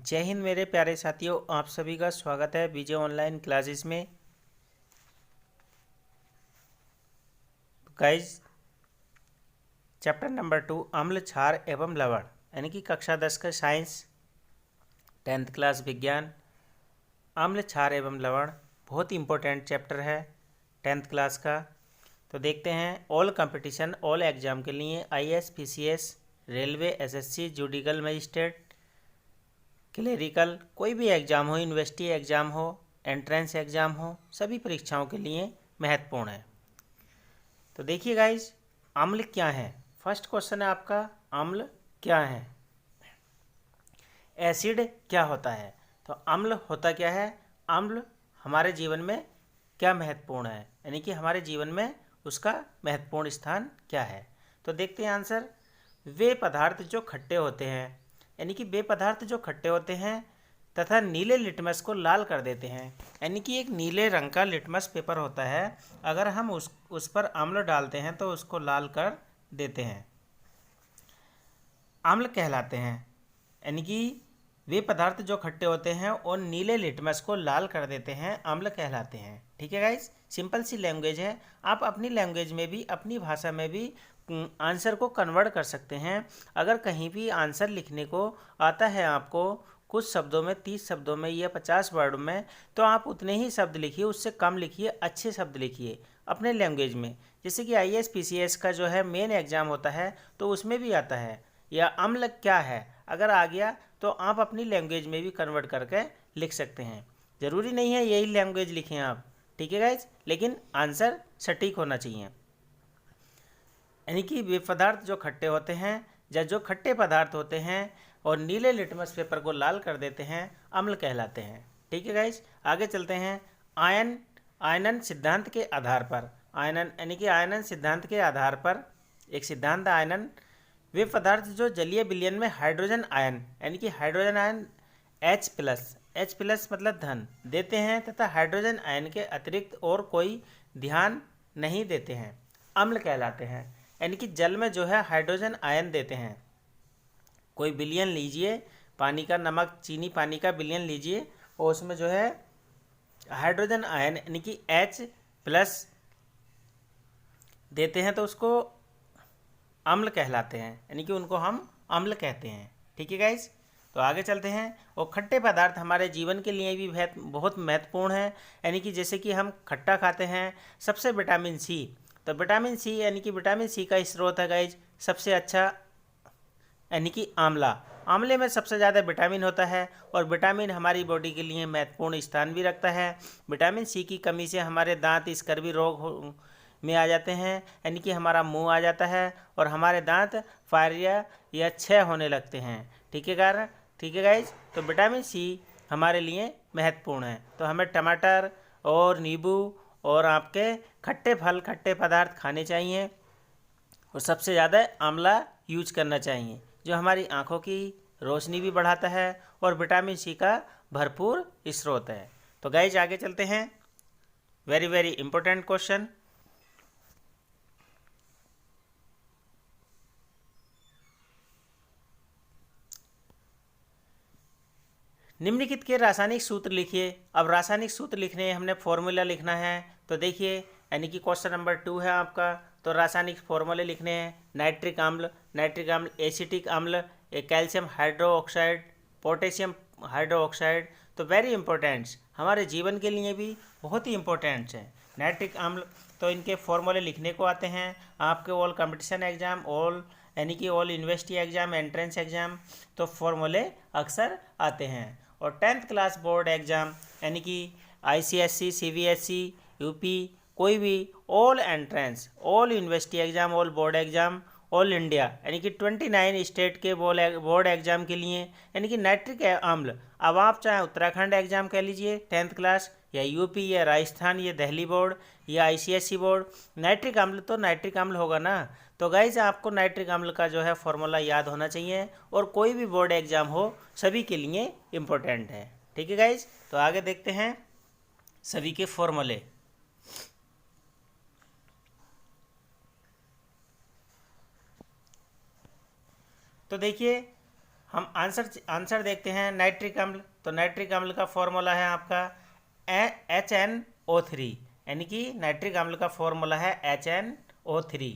जय हिंद मेरे प्यारे साथियों, आप सभी का स्वागत है बीजे ऑनलाइन क्लासेस में। गाइज, चैप्टर नंबर 2 अम्ल क्षार एवं लवण यानी कि कक्षा 10 का साइंस 10th क्लास विज्ञान अम्ल क्षार एवं लवण बहुत ही इंपॉर्टेंट चैप्टर है 10th क्लास का। तो देखते हैं ऑल कंपटीशन ऑल एग्जाम के लिए IAS PCS railway SSC judicial magistrate clerical कोई भी एग्ज़ाम हो, यूनिवर्सिटी एग्ज़ाम हो, एंट्रेंस एग्ज़ाम हो, सभी परीक्षाओं के लिए महत्वपूर्ण है। तो देखिए गाइज, अम्ल क्या है। फर्स्ट क्वेश्चन है आपका, अम्ल क्या है। एसिड क्या होता है। तो अम्ल होता क्या है। अम्ल हमारे जीवन में क्या महत्वपूर्ण है, यानी कि हमारे जीवन में उसका महत्वपूर्ण स्थान क्या है। तो देखते हैं आंसर। वे पदार्थ जो खट्टे होते हैं, यानी कि वे पदार्थ जो खट्टे होते हैं तथा नीले लिटमस को लाल कर देते हैं, यानी कि एक नीले रंग का लिटमस पेपर होता है, अगर हम उस पर अम्ल डालते हैं तो उसको लाल कर देते हैं, अम्ल कहलाते हैं। यानी कि वे पदार्थ जो खट्टे होते हैं और नीले लिटमस को लाल कर देते हैं, अम्ल कहलाते हैं। ठीक है गाइस, सिंपल सी लैंग्वेज है। आप अपनी लैंग्वेज में भी, अपनी भाषा में भी आंसर को कन्वर्ट कर सकते हैं। अगर कहीं भी आंसर लिखने को आता है आपको कुछ शब्दों में, 30 शब्दों में या 50 वर्ड में, तो आप उतने ही शब्द लिखिए, उससे कम लिखिए, अच्छे शब्द लिखिए अपने लैंग्वेज में। जैसे कि IAS PCS का जो है मेन एग्जाम होता है तो उसमें भी आता है, या अम्ल क्या है अगर आ गया तो आप अपनी लैंग्वेज में भी कन्वर्ट करके लिख सकते हैं। ज़रूरी नहीं है यही लैंग्वेज लिखें आप, ठीक है गाइज, लेकिन आंसर सटीक होना चाहिए। यानी कि वे पदार्थ जो खट्टे होते हैं या जो खट्टे पदार्थ होते हैं और नीले लिटमस पेपर को लाल कर देते हैं, अम्ल कहलाते हैं। ठीक है गाइज, आगे चलते हैं। आयनन सिद्धांत के आधार पर, आयनन यानी कि आयनन सिद्धांत के आधार पर एक सिद्धांत आयनन वे पदार्थ जो जलीय विलयन में हाइड्रोजन आयन यानी कि हाइड्रोजन आयन H+ मतलब धन देते हैं तथा हाइड्रोजन आयन के अतिरिक्त और कोई ध्यान नहीं देते हैं, अम्ल कहलाते हैं। यानी कि जल में जो है हाइड्रोजन आयन देते हैं, कोई विलयन लीजिए, पानी का, नमक चीनी पानी का विलयन लीजिए और उसमें जो है हाइड्रोजन आयन यानी कि H+ देते हैं तो उसको अम्ल कहलाते हैं, यानी कि उनको हम अम्ल कहते हैं। ठीक है गाइज, तो आगे चलते हैं। और खट्टे पदार्थ हमारे जीवन के लिए भी बहुत महत्वपूर्ण है, यानी कि जैसे कि हम खट्टा खाते हैं, सबसे विटामिन सी, तो विटामिन सी यानी कि विटामिन सी का स्रोत है गाइज सबसे अच्छा, यानी कि आंवला। आंवले में सबसे ज़्यादा विटामिन होता है और विटामिन हमारी बॉडी के लिए महत्वपूर्ण स्थान भी रखता है। विटामिन सी की कमी से हमारे दांत स्कर्वी रोग में आ जाते हैं, यानी कि हमारा मुंह आ जाता है और हमारे दांत फायरिया या क्षय होने लगते हैं। ठीक है गाइज, तो विटामिन सी हमारे लिए महत्वपूर्ण है। तो हमें टमाटर और नींबू और आपके खट्टे फल, खट्टे पदार्थ खाने चाहिए और सबसे ज़्यादा आंवला यूज करना चाहिए, जो हमारी आँखों की रोशनी भी बढ़ाता है और विटामिन सी का भरपूर स्रोत है। तो गाइज आगे चलते हैं। Very very important question. निम्नलिखित के रासायनिक सूत्र लिखिए। अब रासायनिक सूत्र लिखने हमने फॉर्मूला लिखना है, तो देखिए, यानी कि क्वेश्चन नंबर 2 है आपका, तो रासायनिक फॉर्मूले लिखने हैं। नाइट्रिक अम्ल, एसिटिक अम्ल, कैल्शियम हाइड्रोक्साइड, पोटेशियम हाइड्रोक्साइड। तो वेरी इंपॉर्टेंट्स, हमारे जीवन के लिए भी बहुत ही इंपॉर्टेंट्स हैं नाइट्रिक अम्ल। तो इनके फॉर्मूले लिखने को आते हैं आपके ऑल कंपटीशन एग्जाम, ऑल यानी कि all university exam, entrance exam, तो फॉर्मूले अक्सर आते हैं। और 10th क्लास बोर्ड एग्ज़ाम यानी कि ICSE, CBSE, UP, कोई भी all entrance, all university exam, all board exam, all India यानी कि 29 स्टेट के बोर्ड एग्ज़ाम के लिए, यानी कि नाइट्रिक अम्ल, अब आप चाहे उत्तराखंड एग्ज़ाम कह लीजिए 10th क्लास, या UP, या राजस्थान, या दिल्ली बोर्ड, या ICSE बोर्ड, नाइट्रिक अम्ल तो नाइट्रिक अम्ल होगा ना। तो गाइज आपको नाइट्रिक अम्ल का जो है फॉर्मूला याद होना चाहिए और कोई भी बोर्ड एग्जाम हो सभी के लिए इम्पोर्टेंट है। ठीक है गाइज, तो आगे देखते हैं सभी के फॉर्मूले। तो देखिए, हम आंसर देखते हैं नाइट्रिक अम्ल। तो नाइट्रिक अम्ल का फॉर्मूला है आपका HNO3, यानी कि नाइट्रिक अम्ल का फॉर्मूला है HNO3।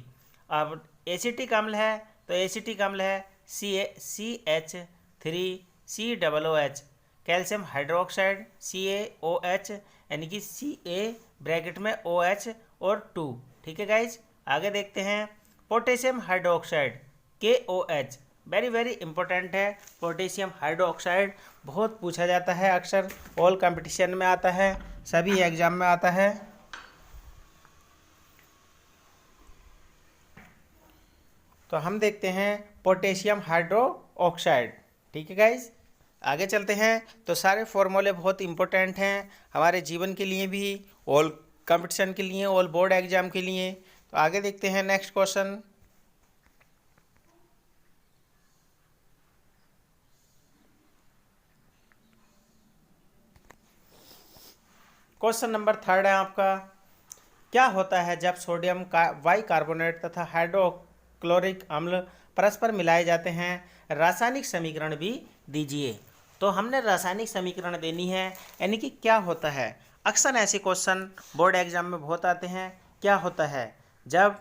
अब एसिटिक अम्ल है तो एसिटिक अम्ल है CH3COOH। कैल्शियम हाइड्रोक्साइड CaOH, यानी कि Ca ब्रैकेट में OH और 2। ठीक है गाइज, आगे देखते हैं potassium hydroxide KOH। Very very important है पोटेशियम हाइड्रोक्साइड, बहुत पूछा जाता है, अक्सर ऑल कंपटीशन में आता है, सभी एग्जाम में आता है। तो हम देखते हैं पोटेशियम हाइड्रोक्साइड। ठीक है गाइज, आगे चलते हैं। तो सारे फॉर्मूले बहुत इंपॉर्टेंट हैं हमारे जीवन के लिए भी, ऑल कंपटीशन के लिए, ऑल बोर्ड एग्जाम के लिए। तो आगे देखते हैं नेक्स्ट क्वेश्चन। क्वेश्चन नंबर 3 है आपका, क्या होता है जब सोडियम बाइकार्बोनेट तथा हाइड्रोक्लोरिक अम्ल परस्पर मिलाए जाते हैं? रासायनिक समीकरण भी दीजिए। तो हमने रासायनिक समीकरण देनी है, यानी कि क्या होता है। अक्सर ऐसे क्वेश्चन बोर्ड एग्जाम में बहुत आते हैं। क्या होता है जब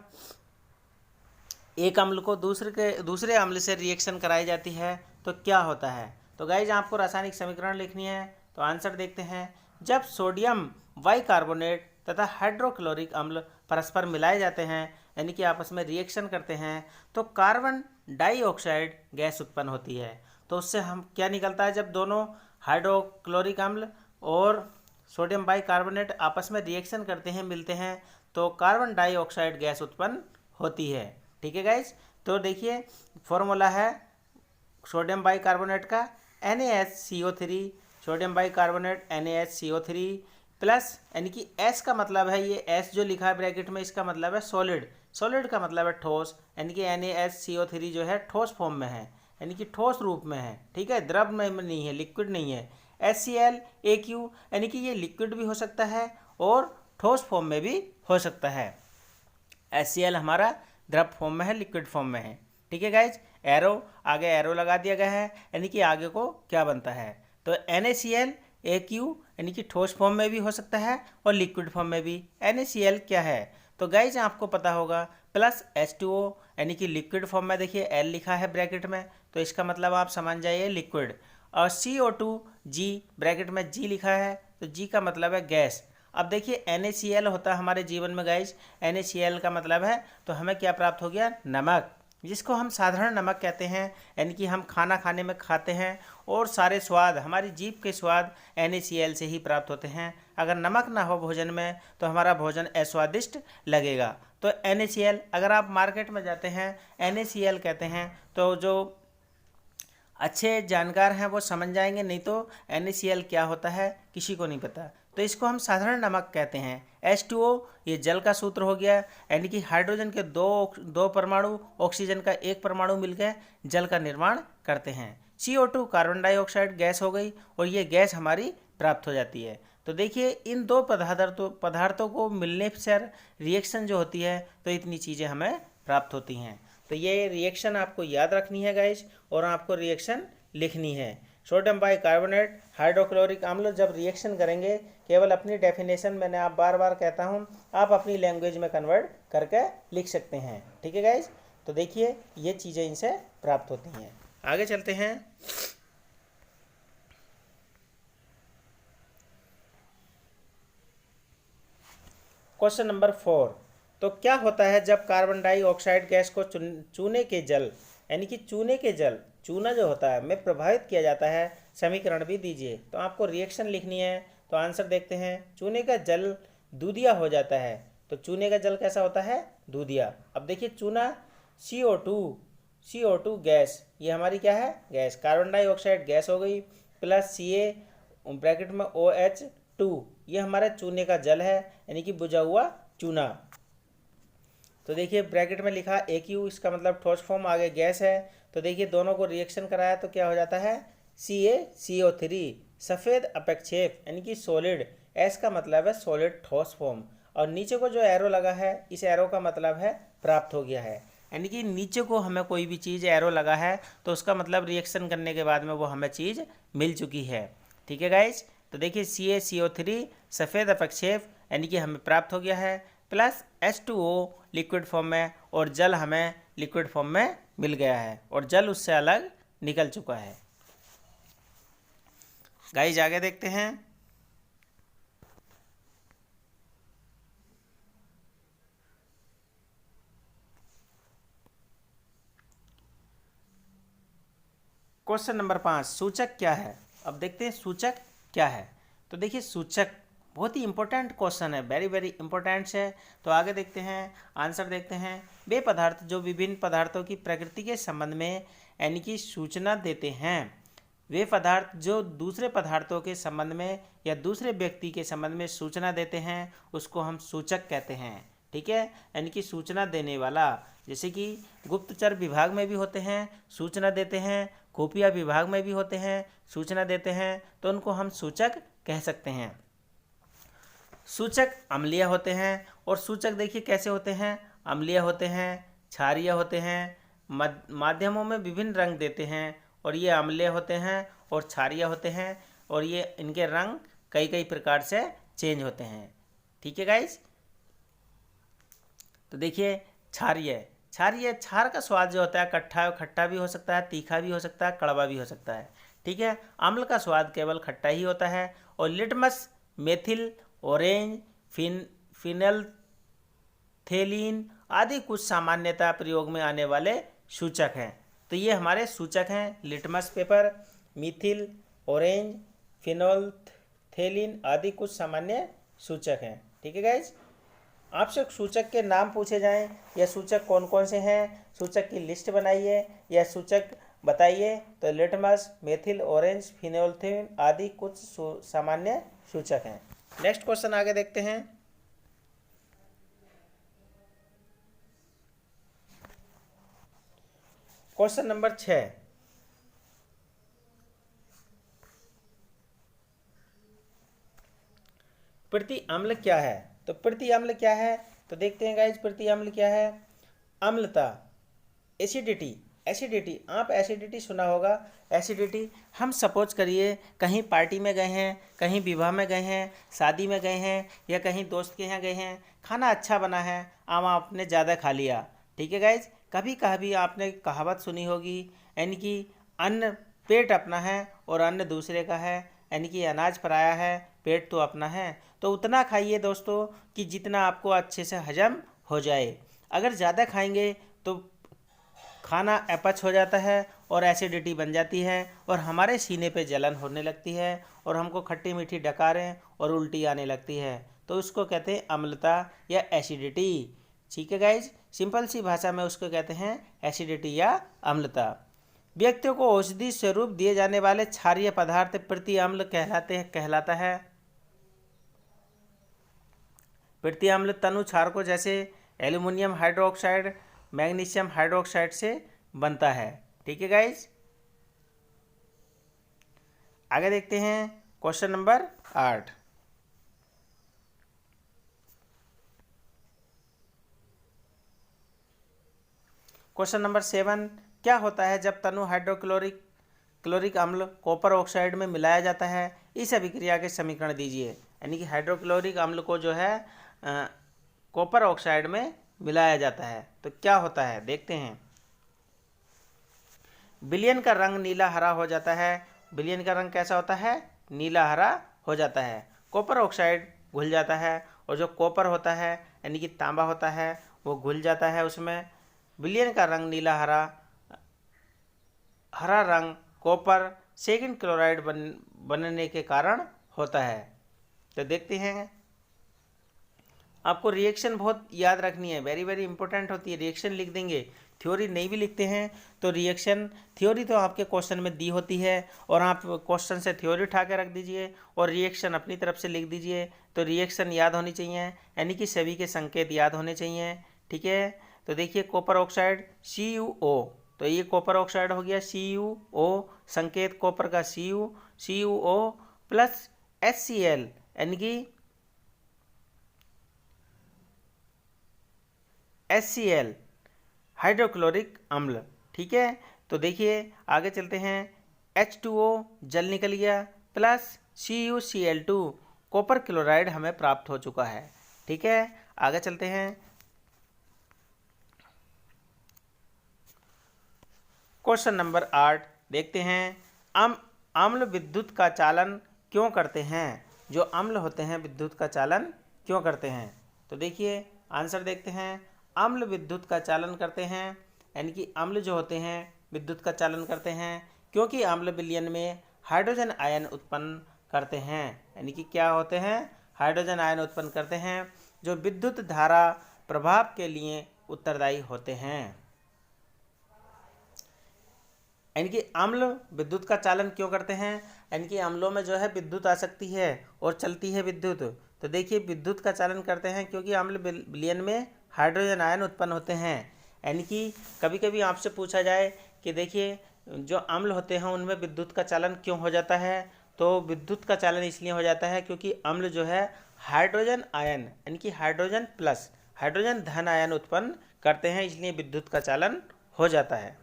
एक अम्ल को दूसरे अम्ल से रिएक्शन कराई जाती है तो क्या होता है? तो गाइज आपको रासायनिक समीकरण लिखनी है। तो आंसर देखते हैं। जब सोडियम बाइकार्बोनेट तथा हाइड्रोक्लोरिक अम्ल परस्पर मिलाए जाते हैं, यानी कि आपस में रिएक्शन करते हैं, तो कार्बन डाइऑक्साइड गैस उत्पन्न होती है। तो उससे हम क्या निकलता है, जब दोनों हाइड्रोक्लोरिक अम्ल और सोडियम बाइकार्बोनेट आपस में रिएक्शन करते हैं, मिलते हैं, तो कार्बन डाइऑक्साइड गैस उत्पन्न होती है। ठीक है गाइज, तो देखिए फॉर्मूला है सोडियम बाइकार्बोनेट का NaHCO3, sodium bicarbonate NaHCO3 plus, यानी कि S का मतलब है, ये S जो लिखा है ब्रैकेट में, इसका मतलब है सॉलिड, सॉलिड का मतलब है ठोस, यानी कि NaHCO3 जो है ठोस फॉर्म में है, यानी कि ठोस रूप में है। ठीक है, द्रव में नहीं है, लिक्विड नहीं है। HClAq, यानी कि ये लिक्विड भी हो सकता है और ठोस फॉर्म में भी हो सकता है। HCl हमारा द्रव फॉर्म में है, लिक्विड फॉर्म में है। ठीक है गाइज, आगे एरो लगा दिया गया है, यानी कि आगे को क्या बनता है। तो NaClAq, यानी कि ठोस फॉर्म में भी हो सकता है और लिक्विड फॉर्म में भी। NaCl क्या है, तो गाइज आपको पता होगा, प्लस H2O, यानी कि लिक्विड फॉर्म में, देखिए L लिखा है ब्रैकेट में, तो इसका मतलब आप समझ जाइए लिक्विड। और CO2G, ब्रैकेट में G लिखा है, तो G का मतलब है गैस। अब देखिए NaCl होता है हमारे जीवन में गाइज, NaCl का मतलब है, तो हमें क्या प्राप्त हो गया, नमक, जिसको हम साधारण नमक कहते हैं, यानी कि हम खाना खाने में खाते हैं और सारे स्वाद, हमारी जीभ के स्वाद NaCl से ही प्राप्त होते हैं। अगर नमक ना हो भोजन में तो हमारा भोजन अस्वादिष्ट लगेगा। तो NaCl, अगर आप मार्केट में जाते हैं NaCl कहते हैं, तो जो अच्छे जानकार हैं वो समझ जाएंगे, नहीं तो NaCl क्या होता है किसी को नहीं पता। तो इसको हम साधारण नमक कहते हैं। H2O, ये जल का सूत्र हो गया, यानी कि हाइड्रोजन के दो परमाणु ऑक्सीजन का एक परमाणु मिलकर जल का निर्माण करते हैं। CO2 कार्बन डाइऑक्साइड गैस हो गई और ये गैस हमारी प्राप्त हो जाती है। तो देखिए इन दो पदार्थों को मिलने से रिएक्शन जो होती है, तो इतनी चीज़ें हमें प्राप्त होती हैं। तो ये रिएक्शन आपको याद रखनी है गाइस, और आपको रिएक्शन लिखनी है। सोडियम बाइकार्बोनेट हाइड्रोक्लोरिक अम्ल जब रिएक्शन करेंगे, केवल अपनी डेफिनेशन, मैंने आप बार बार कहता हूँ, आप अपनी लैंग्वेज में कन्वर्ट करके लिख सकते हैं। ठीक है गाइस, तो देखिए ये चीज़ें इनसे प्राप्त होती हैं। आगे चलते हैं। क्वेश्चन नंबर 4, तो क्या होता है जब कार्बन डाइऑक्साइड गैस को चूने के जल, यानी कि चूने के जल, चूना जो होता है, में प्रभावित किया जाता है? समीकरण भी दीजिए। तो आपको रिएक्शन लिखनी है। तो आंसर देखते हैं। चूने का जल दूधिया हो जाता है। तो चूने का जल कैसा होता है, दूधिया। अब देखिए चूना CO2 गैस, ये हमारी क्या है, गैस। कार्बन डाइऑक्साइड गैस हो गई, प्लस Ca ब्रैकेट में OH2, ये हमारा चूने का जल है, यानी कि बुझा हुआ चूना। तो देखिए ब्रैकेट में लिखा AQ, इसका मतलब ठोस फॉर्म, आगे गैस है। तो देखिए दोनों को रिएक्शन कराया तो क्या हो जाता है, CaCO3, सफ़ेद अपेक्षेप, यानी कि सॉलिड। S का मतलब है सॉलिड ठोस फॉर्म, और नीचे को जो एरो लगा है, इस एरो का मतलब है प्राप्त हो गया है। यानी कि नीचे को हमें कोई भी चीज़ एरो लगा है तो उसका मतलब रिएक्शन करने के बाद में वो हमें चीज़ मिल चुकी है। ठीक है गाइज, तो देखिए CaCO3 सफ़ेद अपक्षेप यानी कि हमें प्राप्त हो गया है, प्लस H2O लिक्विड फॉर्म में, और जल हमें लिक्विड फॉर्म में मिल गया है और जल उससे अलग निकल चुका है। गाइज आगे देखते हैं। क्वेश्चन नंबर 5, सूचक क्या है। अब देखते हैं सूचक क्या है। तो देखिए सूचक बहुत ही इंपॉर्टेंट क्वेश्चन है, वेरी वेरी इंपॉर्टेंट है। तो आगे देखते हैं, आंसर देखते हैं। वे पदार्थ जो विभिन्न पदार्थों की प्रकृति के संबंध में यानी कि सूचना देते हैं, वे पदार्थ जो दूसरे पदार्थों के संबंध में या दूसरे व्यक्ति के संबंध में सूचना देते हैं उसको हम सूचक कहते हैं। ठीक है, यानी कि सूचना देने वाला, जैसे कि गुप्तचर विभाग में भी होते हैं सूचना देते हैं, खुफिया विभाग में भी होते हैं सूचना देते हैं, तो उनको हम सूचक कह सकते हैं। सूचक अम्लीय होते हैं, और सूचक देखिए कैसे होते हैं, अम्लीय होते हैं, क्षारीय होते हैं, माध्यमों में विभिन्न रंग देते हैं, और ये अम्लीय होते हैं और क्षारीय होते हैं, और ये इनके रंग कई कई प्रकार से चेंज होते हैं। ठीक है गाइज, तो देखिए क्षारीय, क्षारीय क्षार का स्वाद जो होता है खट्टा भी हो सकता है, तीखा भी हो सकता है, कड़वा भी हो सकता है। ठीक है, अम्ल का स्वाद केवल खट्टा ही होता है। और लिटमस, मेथिल, ऑरेंज, फिनलथेलिन आदि कुछ सामान्यतः प्रयोग में आने वाले सूचक हैं। तो ये हमारे सूचक हैं, लिटमस पेपर, मिथिल, ऑरेंज, फिनोल्थेलिन आदि कुछ सामान्य सूचक हैं। ठीक है गाइज, आपसे सूचक के नाम पूछे जाएं या सूचक कौन कौन से हैं, सूचक की लिस्ट बनाइए या सूचक बताइए, तो लिटमस, मेथिल, ऑरेंज, फिनोल्थेलिन आदि कुछ सामान्य सूचक हैं। नेक्स्ट क्वेश्चन आगे देखते हैं। क्वेश्चन नंबर 6, प्रति अम्ल क्या है। तो प्रति अम्ल क्या है, तो देखते हैं गाइज प्रति अम्ल क्या है। अम्लता, एसिडिटी, एसिडिटी, आप एसिडिटी सुना होगा। एसिडिटी, हम सपोज करिए कहीं पार्टी में गए हैं, कहीं विवाह में गए हैं, शादी में गए हैं, या कहीं दोस्त के यहाँ गए हैं, खाना अच्छा बना है, आपने ज़्यादा खा लिया। ठीक है गाइज, कभी कभी आपने कहावत सुनी होगी, यानी कि अन्न पेट अपना है और अन्न दूसरे का है, यानी कि अनाज पराया है, पेट तो अपना है। तो उतना खाइए दोस्तों कि जितना आपको अच्छे से हजम हो जाए। अगर ज़्यादा खाएंगे तो खाना अपच हो जाता है और एसिडिटी बन जाती है, और हमारे सीने पे जलन होने लगती है, और हमको खट्टी मीठी डकारें और उल्टी आने लगती है। तो उसको कहते हैं अम्लता या एसिडिटी। ठीक है गाइज, सिंपल सी भाषा में उसको कहते हैं एसिडिटी या अम्लता। व्यक्तियों को औषधि स्वरूप दिए जाने वाले क्षारीय पदार्थ प्रति अम्ल कहलाता है। प्रति अम्ल तनु क्षार को जैसे एल्युमिनियम हाइड्रोक्साइड, मैग्नीशियम हाइड्रोक्साइड से बनता है। ठीक है गाइज, आगे देखते हैं क्वेश्चन नंबर 8। क्वेश्चन नंबर 7, क्या होता है जब तनु क्लोरिक अम्ल कॉपर ऑक्साइड में मिलाया जाता है। इस अभिक्रिया के समीकरण दीजिए। यानी कि हाइड्रोक्लोरिक अम्ल को जो है कॉपर ऑक्साइड में मिलाया जाता है तो क्या होता है, देखते हैं। विलयन का रंग नीला हरा हो जाता है। विलयन का रंग कैसा होता है, नीला हरा हो जाता है। कॉपर ऑक्साइड घुल जाता है, और जो कॉपर होता है यानी कि तांबा होता है वो घुल जाता है उसमें। विलयन का रंग नीला हरा रंग कॉपर सेकंड क्लोराइड बनने के कारण होता है। तो देखते हैं, आपको रिएक्शन बहुत याद रखनी है, वेरी वेरी इंपॉर्टेंट होती है। रिएक्शन लिख देंगे, थ्योरी नहीं भी लिखते हैं तो रिएक्शन थ्योरी तो आपके क्वेश्चन में दी होती है, और आप क्वेश्चन से थ्योरी उठा के रख दीजिए और रिएक्शन अपनी तरफ से लिख दीजिए। तो रिएक्शन याद होनी चाहिए, यानी कि सभी के संकेत याद होने चाहिए। ठीक है, तो देखिए कॉपर ऑक्साइड CuO, तो ये कॉपर ऑक्साइड हो गया CuO, संकेत कॉपर का CuO प्लस HCl, यानी कि HCl हाइड्रोक्लोरिक अम्ल। ठीक है, तो देखिए आगे चलते हैं। H2O जल निकल गया प्लस CuCl2 कॉपर क्लोराइड हमें प्राप्त हो चुका है। ठीक है, आगे चलते हैं। क्वेश्चन नंबर 8 देखते हैं। अम्ल विद्युत का चालन क्यों करते हैं? जो अम्ल होते हैं विद्युत का चालन क्यों करते हैं? तो देखिए आंसर देखते हैं। अम्ल विद्युत का चालन करते हैं, यानी कि अम्ल जो होते हैं विद्युत का चालन करते हैं क्योंकि अम्ल विलयन में हाइड्रोजन आयन उत्पन्न करते हैं। यानी कि क्या होते हैं? हाइड्रोजन आयन उत्पन्न करते हैं जो विद्युत धारा प्रभाव के लिए उत्तरदायी होते हैं। यानी कि अम्ल विद्युत का चालन क्यों करते हैं? यानी कि अम्लों में जो है विद्युत आ सकती है और चलती है विद्युत। तो देखिए विद्युत का चालन करते हैं क्योंकि अम्ल विलयन में हाइड्रोजन आयन उत्पन्न होते हैं। यानी कि कभी कभी आपसे पूछा जाए कि देखिए जो अम्ल होते हैं उनमें विद्युत का चालन क्यों हो जाता है, तो विद्युत का चालन इसलिए हो जाता है क्योंकि अम्ल जो है हाइड्रोजन आयन यानी कि हाइड्रोजन प्लस हाइड्रोजन धन आयन उत्पन्न करते हैं, इसलिए विद्युत का चालन हो जाता है।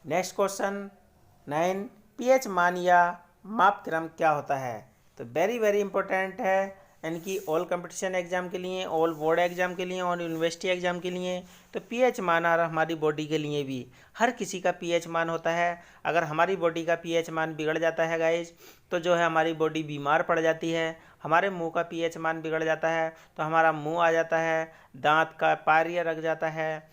नेक्स्ट क्वेश्चन 9, पीएच मान या माप क्रम क्या होता है? तो वेरी वेरी इंपॉर्टेंट है, यानी कि ऑल कंपटीशन एग्जाम के लिए, ऑल बोर्ड एग्जाम के लिए और यूनिवर्सिटी एग्जाम के लिए। तो पीएच मान और हमारी बॉडी के लिए भी हर किसी का पीएच मान होता है। अगर हमारी बॉडी का पीएच मान बिगड़ जाता है गाइज, तो जो है हमारी बॉडी बीमार पड़ जाती है। हमारे मुंह का पीएच मान बिगड़ जाता है तो हमारा मुंह आ जाता है, दांत का पार्य रख जाता है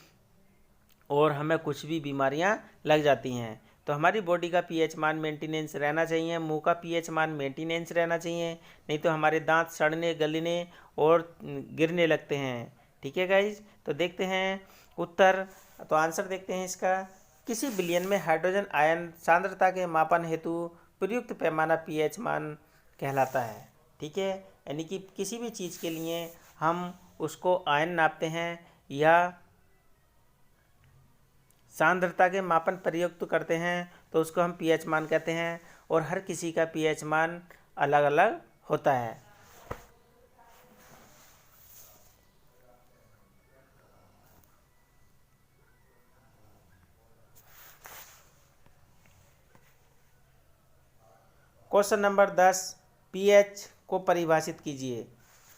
और हमें कुछ भी बीमारियां लग जाती हैं। तो हमारी बॉडी का पीएच मान मेंटेनेंस रहना चाहिए, मुंह का पीएच मान मेंटेनेंस रहना चाहिए, नहीं तो हमारे दांत सड़ने गलने और गिरने लगते हैं। ठीक है गाइज, तो देखते हैं उत्तर। तो आंसर देखते हैं इसका। किसी विलयन में हाइड्रोजन आयन सांद्रता के मापन हेतु प्रयुक्त पैमाना पीएच मान कहलाता है। ठीक है, यानी कि किसी भी चीज़ के लिए हम उसको आयन नापते हैं या सांद्रता के मापन प्रयुक्त करते हैं तो उसको हम पीएच मान कहते हैं, और हर किसी का पीएच मान अलग अलग होता है। क्वेश्चन नंबर 10, पीएच को परिभाषित कीजिए।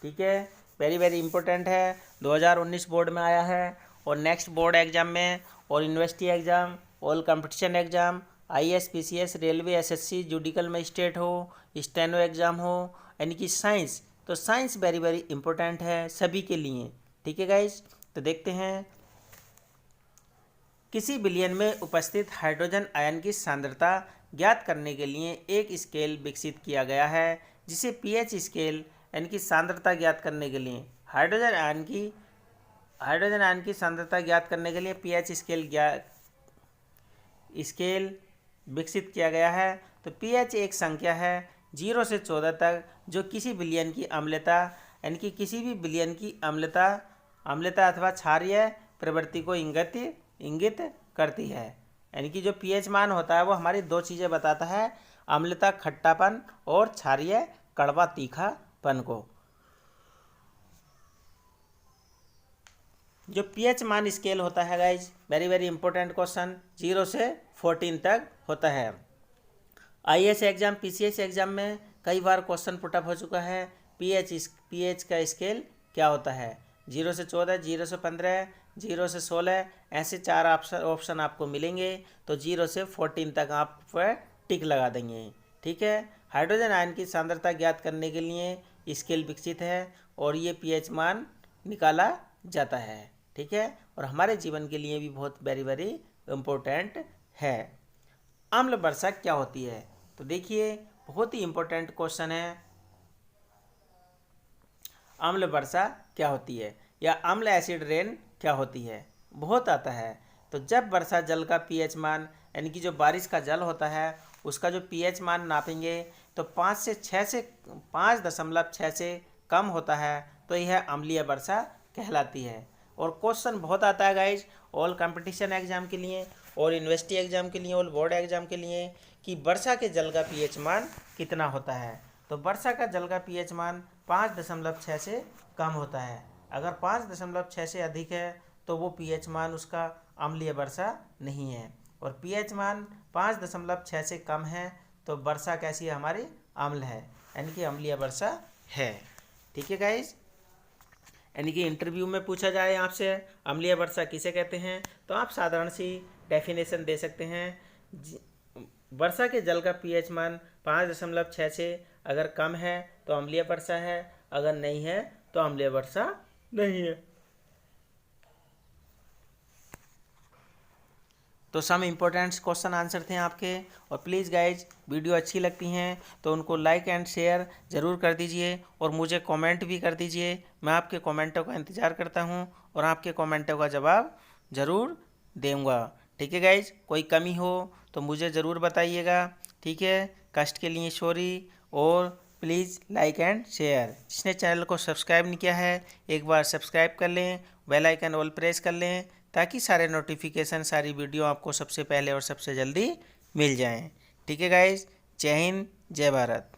ठीक है, वेरी वेरी इंपॉर्टेंट है, 2019 बोर्ड में आया है और नेक्स्ट बोर्ड एग्जाम में और university exam, all competition exam, IAS PCS, railway, SSC, judicial magistrate हो, स्टेनो एग्जाम हो, यानी कि साइंस, तो साइंस वेरी वेरी इंपॉर्टेंट है सभी के लिए। ठीक है गाइज, तो देखते हैं। किसी विलयन में उपस्थित हाइड्रोजन आयन की सांद्रता ज्ञात करने के लिए एक स्केल विकसित किया गया है जिसे पीएच स्केल, यानी कि सांद्रता ज्ञात करने के लिए हाइड्रोजन आयन की सांद्रता ज्ञात करने के लिए पीएच स्केल विकसित किया गया है। तो पीएच एक संख्या है 0 से 14 तक जो किसी विलयन की अम्लता, यानी कि किसी भी विलयन की अम्लता अथवा क्षारीय प्रवृत्ति को इंगित करती है। यानी कि जो पीएच मान होता है वो हमारी दो चीज़ें बताता है, अम्लता खट्टापन और क्षारीय कड़वा तीखापन को। जो पीएच मान स्केल होता है guys, very very important question, 0 से 14 तक होता है। आईएएस एग्जाम, पीसीएस एग्जाम में कई बार क्वेश्चन पुटअप हो चुका है। पीएच का स्केल क्या होता है? 0 से 14, 0 से 15, 0 से 16, ऐसे 4 ऑप्शन आपको मिलेंगे। तो 0 से 14 तक आप टिक लगा देंगे। ठीक है, हाइड्रोजन आयन की सांद्रता ज्ञात करने के लिए स्केल विकसित है और ये पीएच मान निकाला जाता है। ठीक है, और हमारे जीवन के लिए भी बहुत वेरी वेरी इम्पोर्टेंट है। अम्ल वर्षा क्या होती है? तो देखिए बहुत ही इम्पोर्टेंट क्वेश्चन है। अम्ल वर्षा क्या होती है या अम्ल एसिड रेन क्या होती है? बहुत आता है। तो जब वर्षा जल का पीएच मान, यानी कि जो बारिश का जल होता है उसका जो पीएच मान नापेंगे तो 5.6 से कम होता है तो यह अम्लीय वर्षा कहलाती है। और क्वेश्चन बहुत आता है गाइज ऑल कंपटीशन एग्जाम के लिए और यूनिवर्सिटी एग्ज़ाम के लिए और बोर्ड एग्ज़ाम के लिए कि वर्षा के जल का पीएच मान कितना होता है। तो वर्षा का जल का पीएच मान 5.6 से कम होता है। अगर 5.6 से अधिक है तो वो पीएच मान उसका अम्लीय वर्षा नहीं है, और पीएच मान 5.6 से कम है तो वर्षा कैसी है हमारी, अम्ल है, यानी कि अम्लीय वर्षा है। ठीक है गाइज, यानी कि इंटरव्यू में पूछा जाए आपसे अम्लीय वर्षा किसे कहते हैं, तो आप साधारण सी डेफिनेशन दे सकते हैं। वर्षा के जल का पीएच मान 5.6 से अगर कम है तो अम्लीय वर्षा है, अगर नहीं है तो अम्लीय वर्षा नहीं है। तो सम इम्पोर्टेंट क्वेश्चन आंसर थे आपके। और प्लीज़ गाइज, वीडियो अच्छी लगती हैं तो उनको लाइक एंड शेयर ज़रूर कर दीजिए, और मुझे कमेंट भी कर दीजिए। मैं आपके कमेंटों का इंतज़ार करता हूं और आपके कमेंटों का जवाब ज़रूर दूंगा। ठीक है गाइज, कोई कमी हो तो मुझे ज़रूर बताइएगा। ठीक है, कष्ट के लिए सॉरी, और प्लीज़ लाइक एंड शेयर। जिसने चैनल को सब्सक्राइब नहीं किया है एक बार सब्सक्राइब कर लें, बेल आइकन ऑल प्रेस कर लें, ताकि सारे नोटिफिकेशन, सारी वीडियो आपको सबसे पहले और सबसे जल्दी मिल जाएं। ठीक है गाइज, जय हिंद, जय भारत।